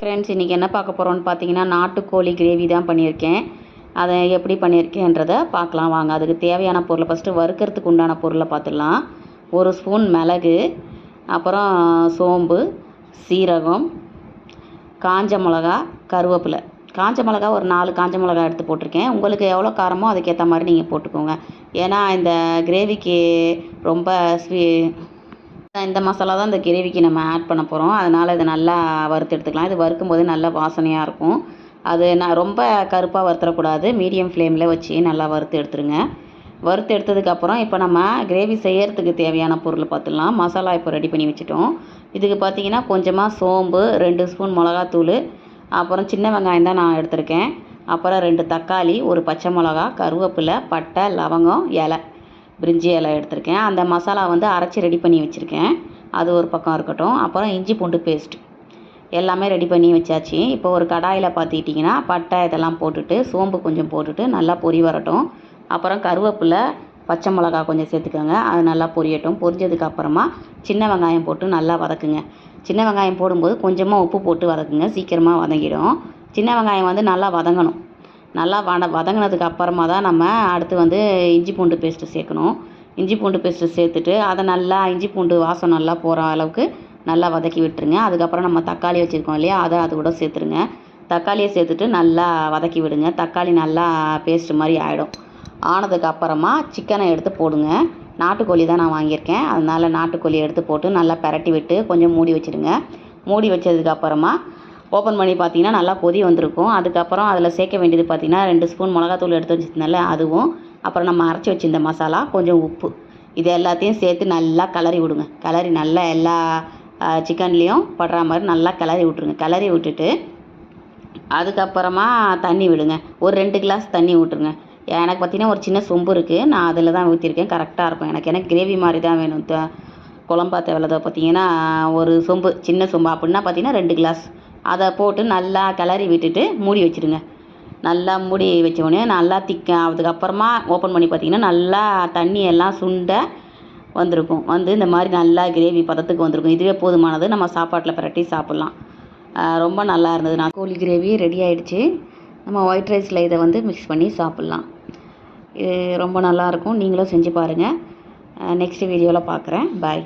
Friends, இன்றைக்கி என்ன பார்க்க போகிறோன்னு பார்த்தீங்கன்னா, நாட்டுக்கோழி கிரேவி தான் பண்ணியிருக்கேன். அதை எப்படி பண்ணியிருக்கேன்றதை பார்க்கலாம் வாங்க. அதுக்கு தேவையான பொருளை ஃபஸ்ட்டு வறுக்கிறதுக்கு உண்டான பொருளை பார்த்துடலாம். 1 ஸ்பூன் மிளகு, அப்புறம் சோம்பு, சீரகம், காஞ்ச மிளகா, கருவேப்பிலை. காஞ்ச மிளகா ஒரு 4 காஞ்ச மிளகா எடுத்து போட்டிருக்கேன். உங்களுக்கு எவ்வளோ காரமோ அதுக்கேற்ற மாதிரி நீங்கள் போட்டுக்கோங்க. ஏன்னா இந்த கிரேவிக்கு ரொம்ப இந்த மசாலா தான் இந்த கிரேவிக்கு நம்ம ஆட் பண்ண போகிறோம். அதனால் இதை நல்லா வறுத்து எடுத்துக்கலாம். இது வறுக்கும் போது நல்லா வாசனையாக இருக்கும். அது நான் ரொம்ப கருப்பாக வறுத்துடக்கூடாது. மீடியம் ஃப்ளேமில் வச்சு நல்லா வறுத்து எடுத்துருங்க. வறுத்து எடுத்ததுக்கப்புறம் இப்போ நம்ம கிரேவி செய்யறதுக்கு தேவையான பொருள் பார்த்துடலாம். மசாலா இப்போ ரெடி பண்ணி வச்சுட்டோம். இதுக்கு பார்த்தீங்கன்னா கொஞ்சமாக சோம்பு, 2 ஸ்பூன் மிளகாத்தூள், அப்புறம் சின்ன வெங்காயம் தான் நான் எடுத்திருக்கேன். அப்புறம் 2 தக்காளி, 1 பச்சை மிளகா, கருவேப்பிலை, பட்டை, லவங்கம், இலை, பிரிஞ்சி இலை எடுத்திருக்கேன். அந்த மசாலா வந்து அரைச்சி ரெடி பண்ணி வச்சுருக்கேன். அது ஒரு பக்கம் இருக்கட்டும். அப்புறம் இஞ்சி பூண்டு பேஸ்ட் எல்லாமே ரெடி பண்ணி வச்சாச்சு. இப்போ ஒரு கடாயில் பார்த்துக்கிட்டிங்கன்னா பட்டை இதெல்லாம் போட்டுட்டு, சோம்பு கொஞ்சம் போட்டுட்டு நல்லா பொரி வரட்டும். அப்புறம் கருவேப்பிலை, பச்சை மிளகா கொஞ்சம் சேர்த்துக்கோங்க. அது நல்லா பொரியட்டும். பொரிஞ்சதுக்கு அப்புறமா சின்ன வெங்காயம் போட்டு நல்லா வதக்குங்க. சின்ன வெங்காயம் போடும்போது கொஞ்சமாக உப்பு போட்டு வதக்குங்க. சீக்கிரமாக வதங்கிடும். சின்ன வெங்காயம் வந்து நல்லா வதங்கணும். நல்லா வதங்கினதுக்கு அப்புறமா தான் நம்ம அடுத்து வந்து இஞ்சி பூண்டு பேஸ்ட்டு சேர்க்கணும். இஞ்சி பூண்டு பேஸ்ட்டு சேர்த்துட்டு அதை நல்லா இஞ்சி பூண்டு வாசம் நல்லா போகிற அளவுக்கு நல்லா வதக்கி விட்டுருங்க. அதுக்கப்புறம் நம்ம தக்காளி வச்சுருக்கோம் இல்லையா, அதை அது கூட சேர்த்துருங்க. தக்காளியை சேர்த்துட்டு நல்லா வதக்கி விடுங்க. தக்காளி நல்லா பேஸ்ட்டு மாதிரி ஆகிடும். ஆனதுக்கு அப்புறமா சிக்கனை எடுத்து போடுங்க. நாட்டுக்கோழி தான் நான் வாங்கியிருக்கேன். அதனால் நாட்டுக்கோழி எடுத்து போட்டு நல்லா பிரட்டி விட்டு கொஞ்சம் மூடி வச்சுடுங்க. மூடி வச்சதுக்கப்புறமா ஓப்பன் பண்ணி பார்த்தீங்கன்னா நல்லா கொதி வந்திருக்கும். அதுக்கப்புறம் அதில் சேர்க்க வேண்டியது பார்த்தீங்கன்னா 2 ஸ்பூன் மிளகாத்தூள் எடுத்து வச்சுருந்தனால அதுவும், அப்புறம் நம்ம அரைச்சி வச்சுருந்த மசாலா, கொஞ்சம் உப்பு, இது எல்லாத்தையும் சேர்த்து நல்லா கிளறி விடுங்க. கிளறி நல்லா எல்லா சிக்கன்லேயும் படுற மாதிரி நல்லா கிளறி விட்ருங்க. கிளறி விட்டுட்டு அதுக்கப்புறமா தண்ணி விடுங்க. ஒரு 2 கிளாஸ் தண்ணி விட்டுருங்க. எனக்கு பார்த்தீங்கன்னா ஒரு சின்ன சொம்பு இருக்குது. நான் அதில் தான் ஊற்றிருக்கேன். கரெக்டாக இருக்கும். எனக்கு கிரேவி மாதிரி தான் வேணும். குழம்பா தேவையில்லதை பார்த்தீங்கன்னா ஒரு சொம்பு, சின்ன சொம்பு அப்படின்னா பார்த்தீங்கன்னா 2 கிளாஸ். அதை போட்டு நல்லா கிளறி விட்டுட்டு மூடி வச்சுடுங்க. நல்லா மூடி வச்சோடனே நல்லா அதுக்கப்புறமா ஓப்பன் பண்ணி பார்த்தீங்கன்னா நல்லா தண்ணி எல்லாம் சுண்ட வந்திருக்கும். வந்து இந்த மாதிரி நல்லா கிரேவி பதத்துக்கு வந்திருக்கும். இதுவே போதுமானது. நம்ம சாப்பாட்டில் பிரட்டி சாப்பிட்லாம். ரொம்ப நல்லா இருந்தது. நான் கோழி கிரேவி ரெடி ஆகிடுச்சு. நம்ம ஒயிட் ரைஸில் இதை வந்து மிக்ஸ் பண்ணி சாப்பிட்லாம். இது ரொம்ப நல்லாயிருக்கும். நீங்களும் செஞ்சு பாருங்கள். நெக்ஸ்ட் வீடியோவில் பார்க்குறேன். பாய்.